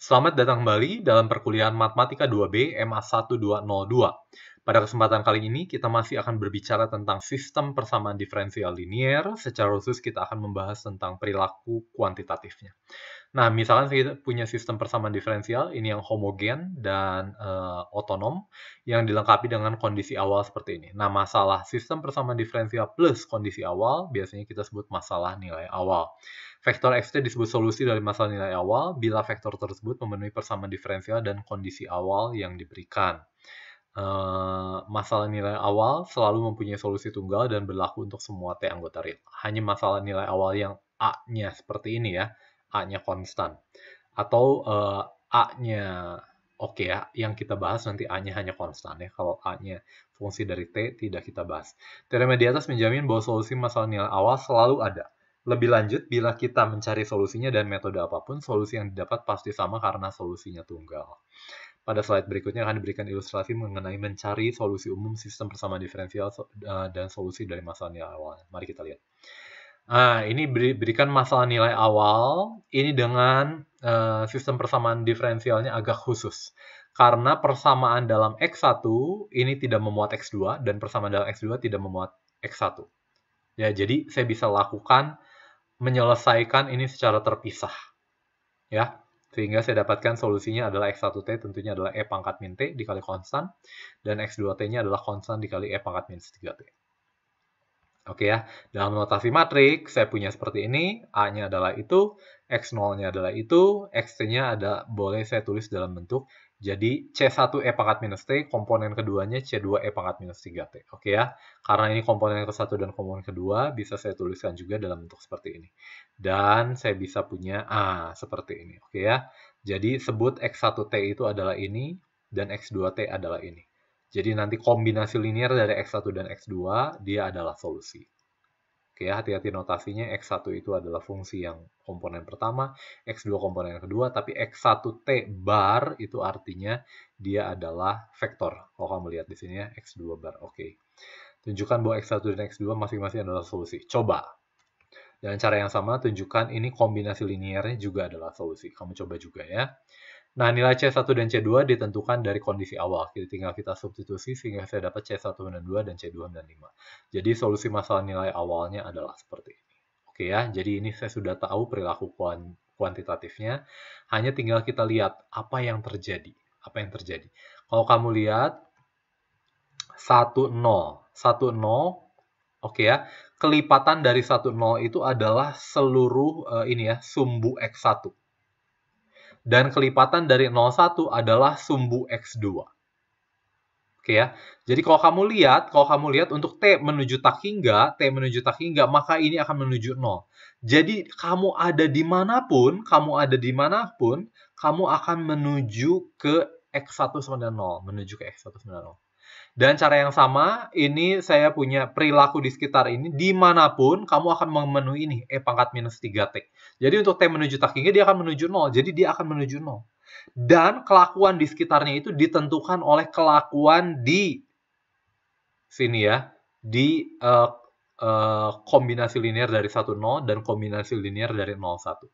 Selamat datang kembali dalam perkuliahan Matematika 2B MA 1202. Pada kesempatan kali ini kita masih akan berbicara tentang sistem persamaan diferensial linier. Secara khusus kita akan membahas tentang perilaku kuantitatifnya. Nah, misalkan kita punya sistem persamaan diferensial ini yang homogen dan otonom yang dilengkapi dengan kondisi awal seperti ini. Nah, masalah sistem persamaan diferensial plus kondisi awal biasanya kita sebut masalah nilai awal. Vektor xt disebut solusi dari masalah nilai awal bila vektor tersebut memenuhi persamaan diferensial dan kondisi awal yang diberikan. Masalah nilai awal selalu mempunyai solusi tunggal dan berlaku untuk semua T anggota real. Hanya masalah nilai awal yang A-nya seperti ini ya, A-nya konstan. Atau A-nya oke ya, yang kita bahas nanti A-nya hanya konstan ya. Kalau A-nya fungsi dari T tidak kita bahas. Teorema di atas menjamin bahwa solusi masalah nilai awal selalu ada. Lebih lanjut, bila kita mencari solusinya dan metode apapun, solusi yang didapat pasti sama karena solusinya tunggal. Pada slide berikutnya akan diberikan ilustrasi mengenai mencari solusi umum sistem persamaan diferensial dan solusi dari masalah nilai awal. Mari kita lihat. Ini berikan masalah nilai awal, ini dengan sistem persamaan diferensialnya agak khusus. Karena persamaan dalam X1 ini tidak memuat X2, dan persamaan dalam X2 tidak memuat X1. Ya, jadi saya bisa lakukan menyelesaikan ini secara terpisah. Ya, sehingga saya dapatkan solusinya adalah X1T tentunya adalah E pangkat min T dikali konstan, dan X2T-nya adalah konstan dikali E pangkat minus 3T. Oke ya, dalam notasi matriks saya punya seperti ini, A-nya adalah itu, X0-nya adalah itu, X-nya ada boleh saya tulis dalam bentuk jadi C1E pangkat minus T, komponen keduanya C2E pangkat minus 3T. Oke ya, karena ini komponen ke-1 dan komponen kedua, bisa saya tuliskan juga dalam bentuk seperti ini. Dan saya bisa punya A seperti ini. Oke ya, jadi sebut X1T itu adalah ini, dan X2T adalah ini. Jadi nanti kombinasi linier dari X1 dan X2, dia adalah solusi. Oke, hati-hati notasinya, X1 itu adalah fungsi yang komponen pertama, X2 komponen kedua, tapi X1T bar itu artinya dia adalah vektor. Kalau kamu lihat di sini ya, X2 bar. Oke. Tunjukkan bahwa X1 dan X2 masing-masing adalah solusi. Coba. Dengan cara yang sama, tunjukkan ini kombinasi liniernya juga adalah solusi. Kamu coba juga ya. Nah, nilai C1 dan C2 ditentukan dari kondisi awal. Jadi tinggal kita substitusi sehingga saya dapat C1-2 dan C2-5. Jadi solusi masalah nilai awalnya adalah seperti ini. Oke ya, jadi ini saya sudah tahu perilaku kuantitatifnya. Hanya tinggal kita lihat apa yang terjadi. Apa yang terjadi. Kalau kamu lihat 1, 0. 1, 0. Oke ya, kelipatan dari 1, 0 itu adalah seluruh ini ya, sumbu X1. Dan kelipatan dari 01 adalah sumbu X2. Oke ya. Jadi kalau kamu lihat untuk T menuju tak hingga, maka ini akan menuju 0. Jadi kamu ada dimanapun, kamu akan menuju ke X1 sama dengan 0. Menuju ke X1 sama dengan 0. Dan cara yang sama, ini saya punya perilaku di sekitar ini, dimanapun kamu akan memenuhi ini, E pangkat minus 3T. Jadi untuk T menuju tak hingga, dia akan menuju 0. Jadi dia akan menuju 0. Dan kelakuan di sekitarnya itu ditentukan oleh kelakuan di sini ya, di kombinasi linear dari 1, 0 dan kombinasi linear dari 0, 1.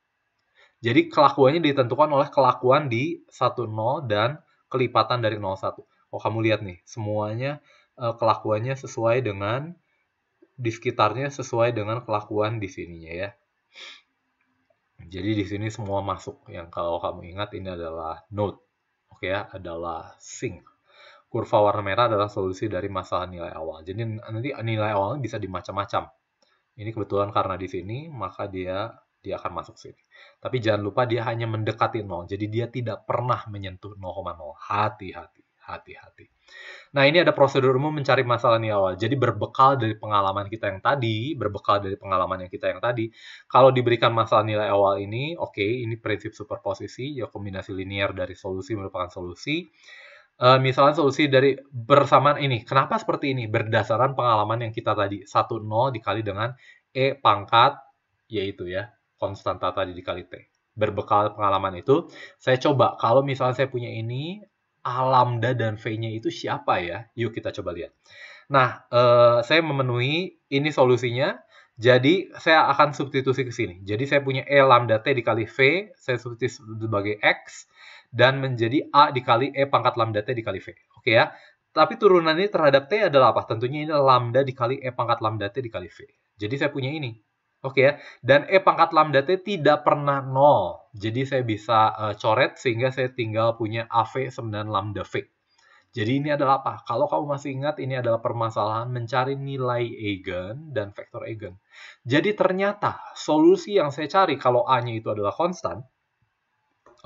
Jadi kelakuannya ditentukan oleh kelakuan di 1, 0 dan kelipatan dari 0, 1. Oh, kamu lihat nih, semuanya kelakuannya sesuai dengan di sekitarnya sesuai dengan kelakuan di sininya ya. Jadi di sini semua masuk. Yang kalau kamu ingat ini adalah node. Oke ya, adalah sink. Kurva warna merah adalah solusi dari masalah nilai awal. Jadi nanti nilai awalnya bisa dimacam-macam. Ini kebetulan karena di sini, maka dia akan masuk sini. Tapi jangan lupa dia hanya mendekati 0. Jadi dia tidak pernah menyentuh 0,0. Hati-hati. Nah, ini ada prosedur umum mencari masalah nilai awal. Jadi berbekal dari pengalaman kita yang tadi, kalau diberikan masalah nilai awal ini, oke, ini prinsip superposisi, ya kombinasi linear dari solusi merupakan solusi. Misalnya solusi dari bersamaan ini. Kenapa seperti ini? Berdasarkan pengalaman yang kita tadi. 1, 0 dikali dengan E pangkat, yaitu ya, konstanta tadi dikali T. Berbekal pengalaman itu, saya coba, kalau misalnya saya punya ini, A lambda dan V-nya itu siapa ya? Yuk kita coba lihat. Nah, saya memenuhi ini solusinya. Jadi saya akan substitusi ke sini. Jadi saya punya E lambda T dikali V, saya substitusi sebagai X, dan menjadi A dikali E pangkat lambda T dikali V. Oke ya. Tapi turunan ini terhadap T adalah apa? Tentunya ini lambda dikali E pangkat lambda T dikali V. Jadi saya punya ini. Oke ya. Dan E pangkat lambda T tidak pernah 0. Jadi saya bisa coret sehingga saya tinggal punya AV 9 lambda V. Jadi ini adalah apa? Kalau kamu masih ingat, ini adalah permasalahan mencari nilai eigen dan vektor eigen. Jadi ternyata solusi yang saya cari kalau A-nya itu adalah konstan,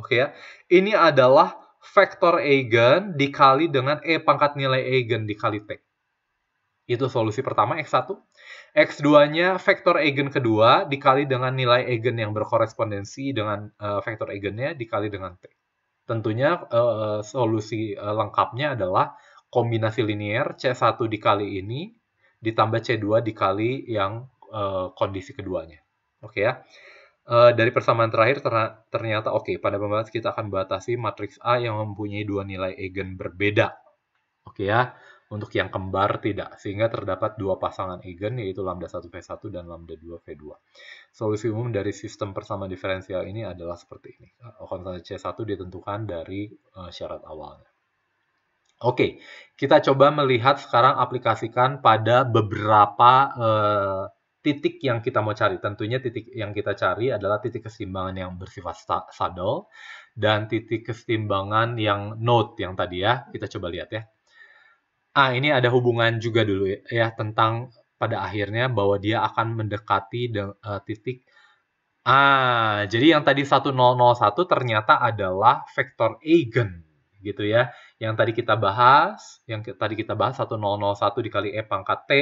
oke ya, ini adalah vektor eigen dikali dengan E pangkat nilai eigen dikali T. Itu solusi pertama, X1. X2-nya vektor eigen kedua dikali dengan nilai eigen yang berkorespondensi dengan vektor eigennya dikali dengan T. Tentunya solusi lengkapnya adalah kombinasi linear C1 dikali ini ditambah C2 dikali yang kondisi keduanya. Oke ya. Dari persamaan terakhir ternyata oke, pada pembahasan kita akan batasi matriks A yang mempunyai dua nilai eigen berbeda. Oke ya. Untuk yang kembar tidak, sehingga terdapat dua pasangan eigen yaitu lambda 1 V1 dan lambda 2 V2. Solusi umum dari sistem persamaan diferensial ini adalah seperti ini. Konstan C1 ditentukan dari syarat awalnya. Oke, kita coba melihat sekarang aplikasikan pada beberapa titik yang kita mau cari. Tentunya titik yang kita cari adalah titik keseimbangan yang bersifat saddle dan titik keseimbangan yang node yang tadi ya. Kita coba lihat ya. Ini ada hubungan juga dulu ya tentang pada akhirnya bahwa dia akan mendekati titik jadi yang tadi 1001 ternyata adalah vektor eigen gitu ya. Yang tadi kita bahas, 1001 dikali E pangkat T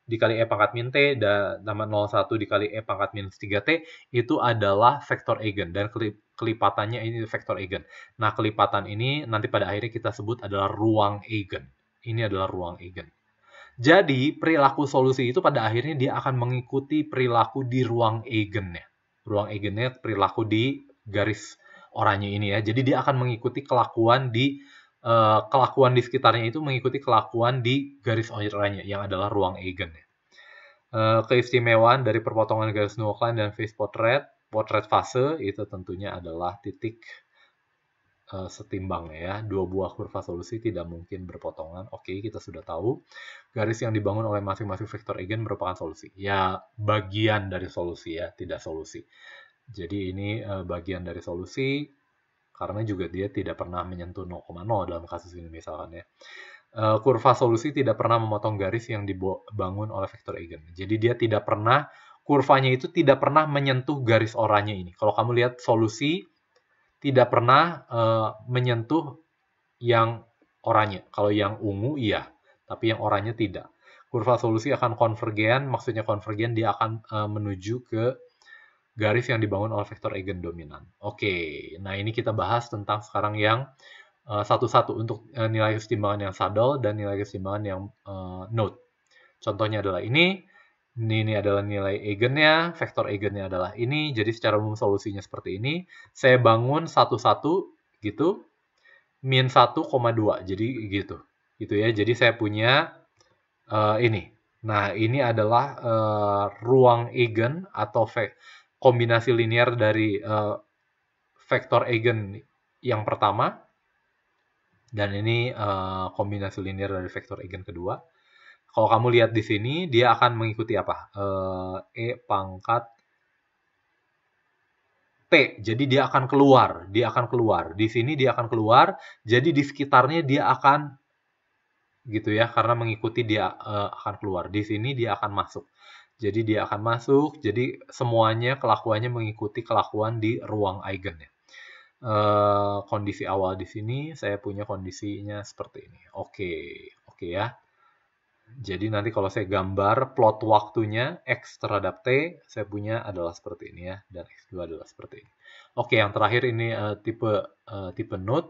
dikali E pangkat min T dan tambah 01 dikali E pangkat minus 3T itu adalah vektor eigen dan kelipatannya ini vektor eigen. Nah, kelipatan ini nanti pada akhirnya kita sebut adalah ruang eigen. Ini adalah ruang eigen. Jadi, perilaku solusi itu pada akhirnya dia akan mengikuti perilaku di ruang eigennya. Ruang eigennya perilaku di garis oranye ini ya. Jadi, dia akan mengikuti kelakuan di sekitarnya itu mengikuti kelakuan di garis oranye yang adalah ruang eigennya. Keistimewaan dari perpotongan garis nucline dan phase potret fase itu tentunya adalah titik setimbang ya. Dua buah kurva solusi tidak mungkin berpotongan. Oke, kita sudah tahu. Garis yang dibangun oleh masing-masing vektor eigen merupakan solusi. Ya, bagian dari solusi ya, tidak solusi. Jadi ini bagian dari solusi karena juga dia tidak pernah menyentuh 0,0 dalam kasus ini misalkan ya. Kurva solusi tidak pernah memotong garis yang dibangun oleh vektor eigen. Jadi dia tidak pernah, kurvanya itu tidak pernah menyentuh garis oranye ini. Kalau kamu lihat solusi tidak pernah menyentuh yang oranye. Kalau yang ungu iya, tapi yang oranye tidak. Kurva solusi akan konvergen, maksudnya konvergen dia akan menuju ke garis yang dibangun oleh vektor eigen dominan. Oke, nah ini kita bahas tentang sekarang yang satu-satu untuk nilai keseimbangan yang saddle dan nilai keseimbangan yang node. Contohnya adalah ini adalah nilai eigennya, vektor eigennya adalah ini. Jadi secara umum solusinya seperti ini. Saya bangun satu-satu gitu, min 1,2. Jadi gitu. Gitu ya. Jadi saya punya ini. Nah, ini adalah ruang eigen atau kombinasi linear dari vektor eigen yang pertama. Dan ini kombinasi linear dari vektor eigen kedua. Kalau kamu lihat di sini, dia akan mengikuti apa? E pangkat T. Jadi dia akan keluar. Di sini dia akan keluar. Jadi di sekitarnya dia akan gitu ya, karena mengikuti dia akan keluar. Di sini dia akan masuk. Jadi dia akan masuk. Jadi semuanya kelakuannya mengikuti kelakuan di ruang eigennya. Kondisi awal di sini saya punya kondisinya seperti ini. Oke ya. Jadi nanti kalau saya gambar plot waktunya X terhadap T, saya punya adalah seperti ini ya, dan X2 adalah seperti ini. Oke, yang terakhir ini tipe node.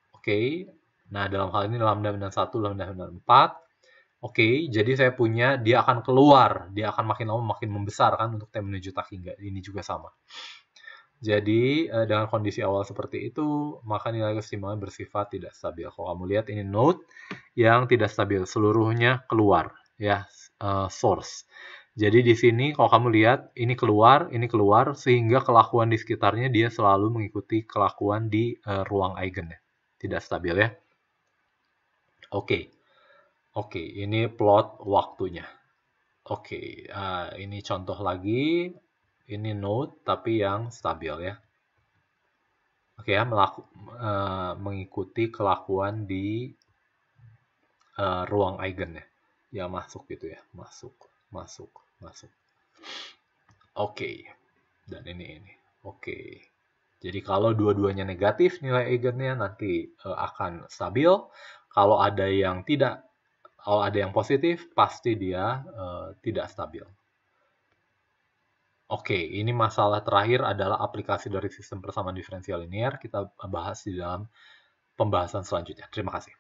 Oke, nah dalam hal ini lambda benar 1, lambda benar 4. Oke, jadi saya punya, dia akan keluar, dia akan makin lama makin membesar kan untuk T menuju tak hingga, ini juga sama. Jadi, dengan kondisi awal seperti itu, maka nilai keseimbangan bersifat tidak stabil. Kalau kamu lihat ini node yang tidak stabil, seluruhnya keluar, ya, source. Jadi di sini kalau kamu lihat ini keluar, sehingga kelakuan di sekitarnya dia selalu mengikuti kelakuan di ruang eigennya. Tidak stabil ya. Oke. Oke, ini plot waktunya. Oke, ini contoh lagi. Ini node tapi yang stabil ya. Oke ya, mengikuti kelakuan di ruang eigennya. Ya masuk gitu ya, masuk. Oke, dan ini. Oke. Jadi kalau dua-duanya negatif nilai eigennya nanti akan stabil. Kalau ada yang tidak, kalau ada yang positif pasti dia tidak stabil. Oke, ini masalah terakhir adalah aplikasi dari sistem persamaan diferensial linear. Kita bahas di dalam pembahasan selanjutnya. Terima kasih.